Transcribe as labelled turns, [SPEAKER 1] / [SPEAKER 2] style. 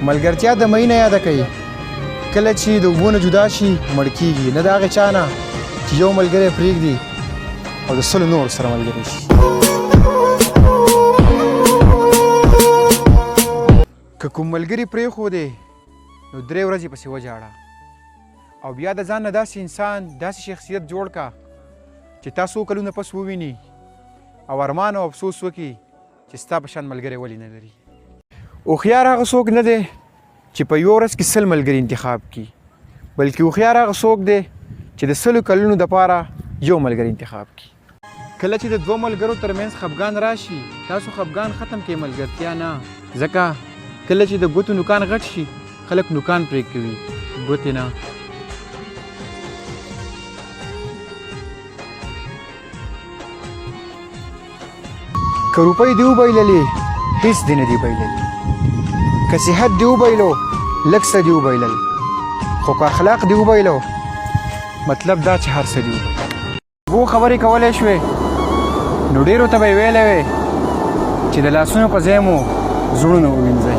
[SPEAKER 1] ملګرتیا د مۍ نه یاده کوي کله چې د اوبو نه جدا شي مړ کېږي نه د هغې چا نه چې یو ملګری پرېږدي او د سلو نور سره ملګری شي که کوم ملګري پرېښودې نو 3 ورځې پسې وژاړه او بیا د ځان نه داسې انسان داسې شخصیت جوړ کا چې تا څو کلونه پس وویني او ارمان او افسوس وکړي چې ستا په شان ملګری ولې نه لري هوښیار هغه څوک نه دی چې په یوه ورځ کې 100 ملګري انتخاب کړي بلکې هوښیار هغه څوک دی چې د 100 کلونو دپاره یو ملګری انتخاب کړي کله چې د 2 ملګرو ترمنځ خفګان راشي تاسو خفګان ختم کړئ ملګرتیا نه ځکه کله چې د ګوتو نوکان غټ شي خلک نوکان پرې کوي ګوتې نه که روپۍ دې وبایللې هېڅ دې نه دي بایللي که صحت دې وبایلو لږ څه دې وبایلل خو که اخلاق دې وبایلو مطلب دا چې هر څه دې وبایلل وو خبرې کولی شوې نو ډېرو ته به یې ویلی وې چې د لاسونو په ځای مو زړونه ووینځئ